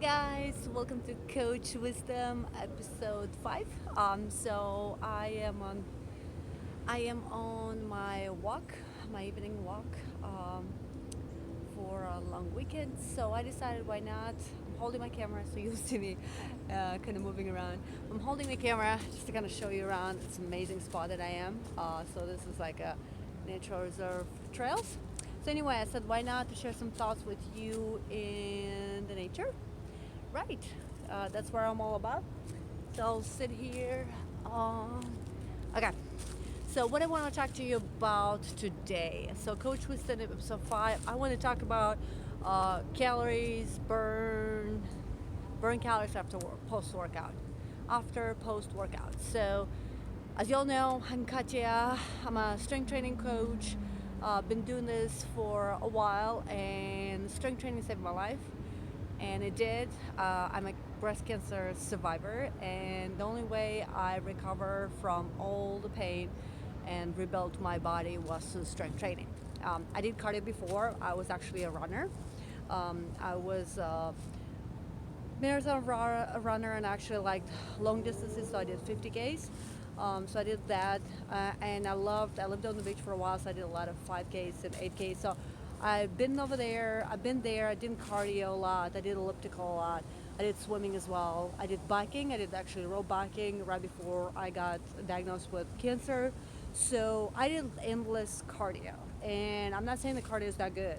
guys, welcome to Coach Wisdom episode 5. So I am on my walk, my evening walk for a long weekend. So I decided why not. I'm holding my camera, so you'll see me kind of moving around. I'm holding my camera just to kind of show you around. It's an amazing spot that I am. So this is like a natural reserve trails. So anyway, I said why not to share some thoughts with you in the nature. Right, that's what I'm all about. So I'll sit here. Okay, so what I want to talk to you about today. So Coach Wisdom episode 5, I want to talk about calories, burn calories after post workout. After post workout. So as you all know, I'm Katya. I'm a strength training coach. Been doing this for a while, and strength training saved my life. And it did. I'm a breast cancer survivor, and the only way I recover from all the pain and rebuilt my body was through strength training. I did cardio before. I was actually a runner. I was a marathon runner and actually liked long distances, so I did 50Ks. So I did that, and I lived on the beach for a while, so I did a lot of 5Ks and 8Ks. So I've been over there. I've been there. I did cardio a lot. I did elliptical a lot. I did swimming as well. I did biking. I did actually road biking right before I got diagnosed with cancer. So I did endless cardio, and I'm not saying the cardio is that good.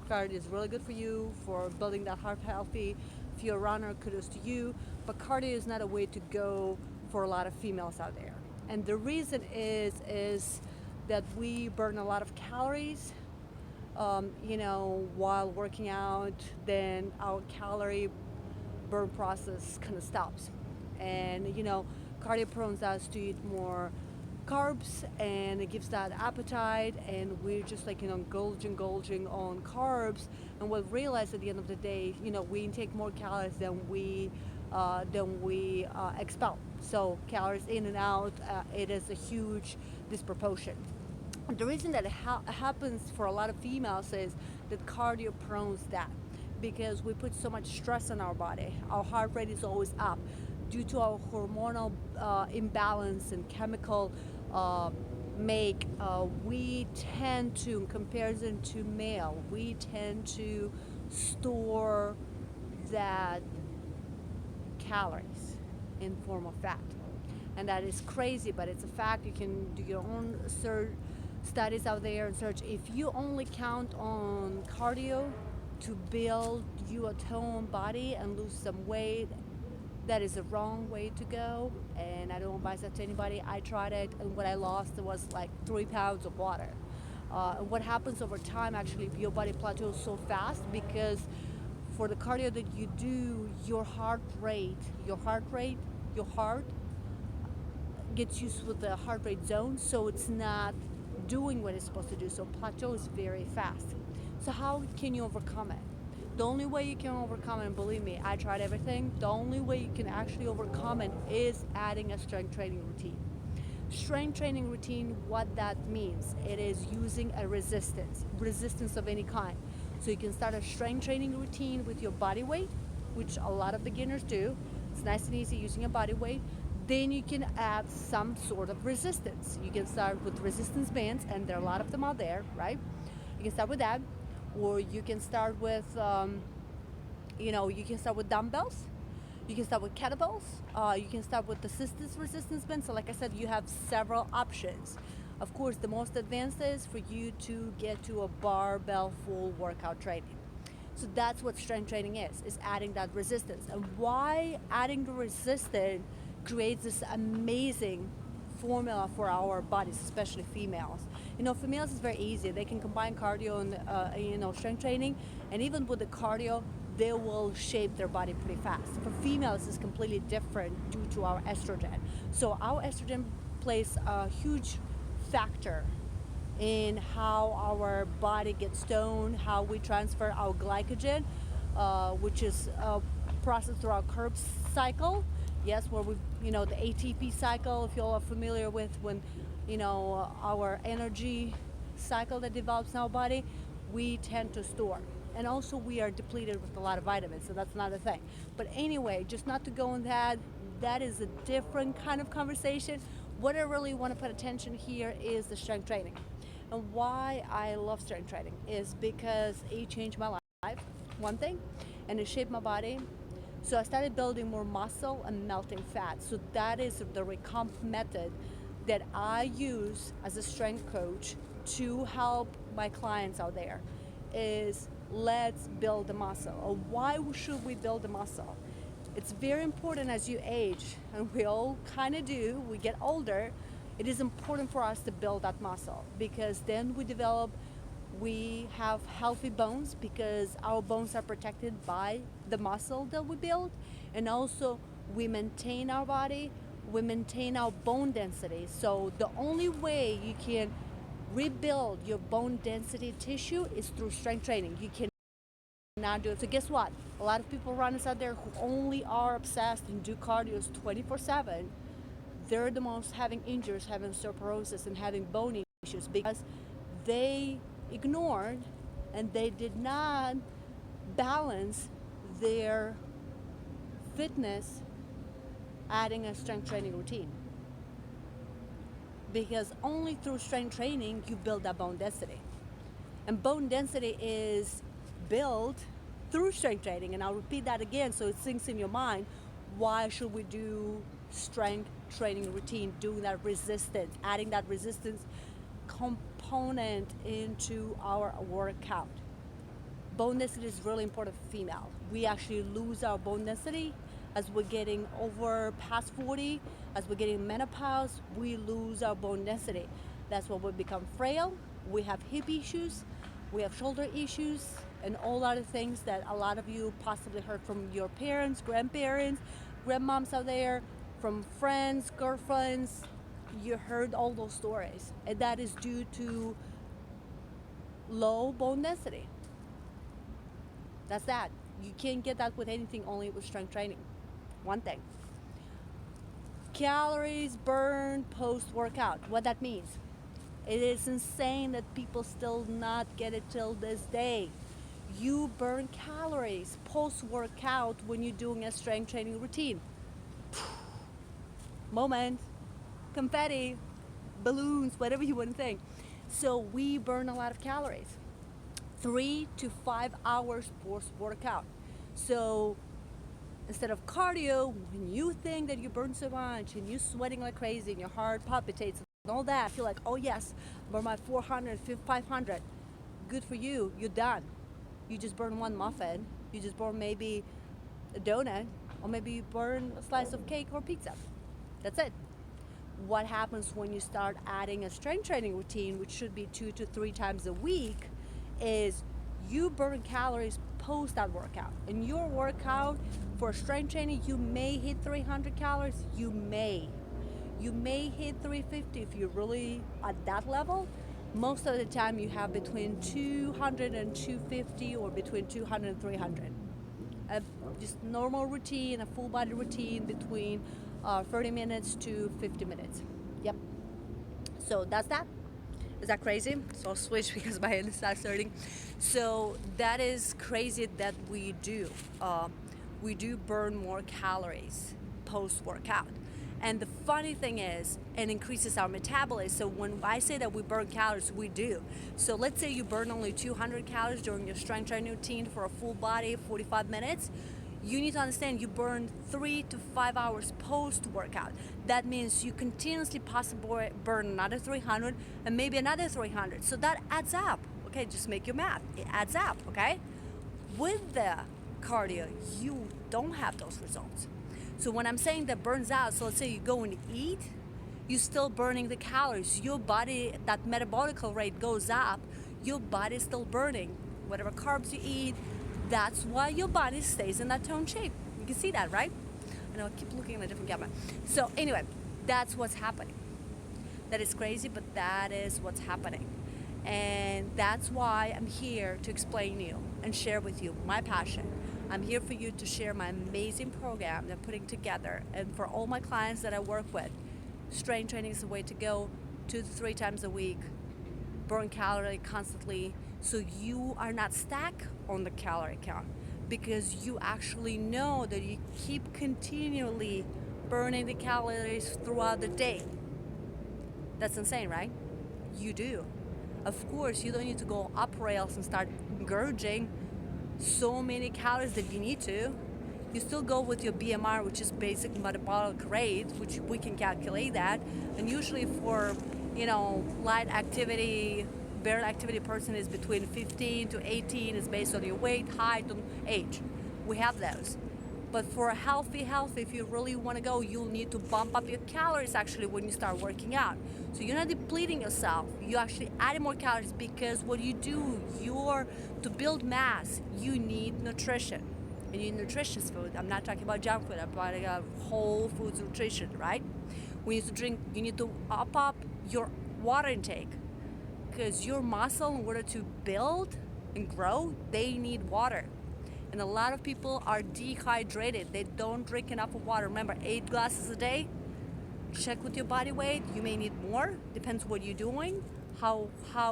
Cardio is really good for you for building that heart healthy. If you're a runner, kudos to you. But cardio is not a way to go for a lot of females out there. And the reason is that we burn a lot of calories, while working out. Then our calorie burn process kind of stops. And, cardio prones us to eat more carbs, and it gives that appetite, and we're just like indulging on carbs, and we'll realize at the end of the day, we intake more calories than we expel. So calories in and out, it is a huge disproportion. The reason that it happens for a lot of females is that cardio prones that, because we put so much stress on our body. Our heart rate is always up due to our hormonal imbalance and chemical make. We tend to, in comparison to male, we tend to store that calories in form of fat, and that is crazy, but it's a fact. You can do your own studies out there and search. If you only count on cardio to build you a toned body and lose some weight, that is the wrong way to go, and I don't advise that to anybody. I tried it, and what I lost was like 3 pounds of water. What happens over time, actually, your body plateaus so fast because for the cardio that you do, your heart gets used with the heart rate zone, so it's not doing what it's supposed to do. So plateau is very fast. So how can you overcome it? The only way you can overcome it, and believe me, I tried everything, the only way you can actually overcome it is adding a strength training routine. Strength training routine, what that means, it is using a resistance of any kind. So you can start a strength training routine with your body weight, which a lot of beginners do. It's nice and easy using a body weight. Then you can add some sort of resistance. You can start with resistance bands, and there are a lot of them out there, right? You can start with that, or you can start with, you can start with dumbbells. You can start with kettlebells. You can start with assisted resistance bands. So like I said, you have several options. Of course, the most advanced is for you to get to a barbell full workout training. So that's what strength training is adding that resistance. And why adding the resistance creates this amazing formula for our bodies, especially females. Females is very easy. They can combine cardio and strength training, and even with the cardio, they will shape their body pretty fast. For females, it's completely different due to our estrogen. So our estrogen plays a huge factor in how our body gets toned, how we transfer our glycogen, which is processed through our Krebs cycle. Yes, where the ATP cycle, if you all are familiar with when, our energy cycle that develops in our body, we tend to store. And also we are depleted with a lot of vitamins, so that's another thing. But anyway, just not to go on that, that is a different kind of conversation. What I really want to put attention here is the strength training. And why I love strength training is because it changed my life, one thing, and it shaped my body. So I started building more muscle and melting fat. So that is the recomp method that I use as a strength coach to help my clients out there is let's build the muscle. Or why should we build the muscle? It's very important as you age, and we all kind of do, we get older, it is important for us to build that muscle because then we have healthy bones because our bones are protected by the muscle that we build, and also we maintain our body, we maintain our bone density. So the only way you can rebuild your bone density tissue is through strength training. You cannot do it. So guess what? A lot of people runners out there who only are obsessed and do cardio 24/7, they're the most having injuries, having osteoporosis, and having bone issues because they ignored and they did not balance their fitness adding a strength training routine. Because only through strength training you build that bone density. And bone density is built through strength training. And I'll repeat that again so it sinks in your mind. Why should we do strength training routine, doing that resistance, adding that resistance component into our workout? Bone density is really important for female. We actually lose our bone density as we're getting over past 40, as we're getting menopause, we lose our bone density. That's when we become frail, we have hip issues, we have shoulder issues, and all other things that a lot of you possibly heard from your parents, grandparents, grandmoms out there, from friends, girlfriends. You heard all those stories, and that is due to low bone density. That's that. You can't get that with anything, only with strength training. One thing. Calories burned post-workout. What that means. It is insane that people still not get it till this day. You burn calories post-workout when you're doing a strength training routine. Moment, confetti, balloons, whatever you want to think. So we burn a lot of calories. 3 to 5 hours post-workout. So instead of cardio, when you think that you burn so much and you're sweating like crazy and your heart palpitates and all that, feel like, oh yes, burn my 400, 500. Good for you, you're done. You just burn one muffin, you just burn maybe a donut, or maybe you burn a slice of cake or pizza. That's it. What happens when you start adding a strength training routine, which should be 2 to 3 times a week, is you burn calories post that workout. In your workout for strength training, you may hit 300 calories. You may hit 350 if you're really at that level. Most of the time you have between 200 and 250 or between 200 and 300. Just normal routine, a full body routine between 30 minutes to 50 minutes. Yep. So that's that. Is that crazy? So I'll switch because my hand is not starting. So that is crazy that we do. We do burn more calories post-workout. And the funny thing is, it increases our metabolism. So when I say that we burn calories, we do. So let's say you burn only 200 calories during your strength training routine for a full body, 45 minutes. You need to understand you burn 3 to 5 hours post-workout. That means you continuously possibly burn another 300 and maybe another 300. So that adds up. Okay, just make your math. It adds up, okay? With the cardio, you don't have those results. So when I'm saying that burns out, so let's say you go and eat, you're still burning the calories. Your body, that metabolic rate goes up, your body's still burning whatever carbs you eat. That's why your body stays in that toned shape. You can see that, right? I know I keep looking at a different camera. So anyway, that's what's happening. That is crazy, but that is what's happening. And that's why I'm here to explain you and share with you my passion. I'm here for you to share my amazing program that I'm putting together. And for all my clients that I work with, strength training is the way to go, 2 to 3 times a week. burn calorie constantly, so you are not stuck on the calorie count, because you actually know that you keep continually burning the calories throughout the day. That's insane, right? You do. Of course, you don't need to go up rails and start gorging so many calories that you need to. You still go with your BMR, which is basic metabolic rate, which we can calculate that. And usually for, light activity, barrel activity person is between 15 to 18. Is based on your weight, height, and age. We have those. But for a healthy, if you really want to go, you'll need to bump up your calories actually when you start working out. So you're not depleting yourself. You actually add more calories, because what you do, to build mass, you need nutrition. And you need nutritious food. I'm not talking about junk food. I'm talking about whole foods nutrition, right? You need to up your water intake, because your muscle, in order to build and grow, they need water. And a lot of people are dehydrated. They don't drink enough of water. Remember, 8 glasses a day. Check with your body weight. You may need more. Depends what you're doing, how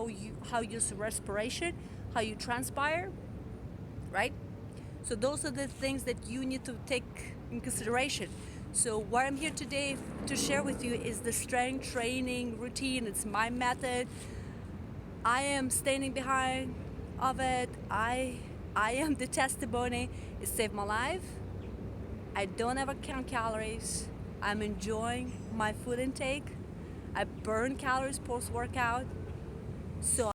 your respiration, how you transpire, right? So those are the things that you need to take in consideration. So what I'm here today to share with you is the strength training routine. It's my method. I am standing behind of it. I am the testimony. It saved my life. I don't ever count calories. I'm enjoying my food intake. I burn calories post-workout. So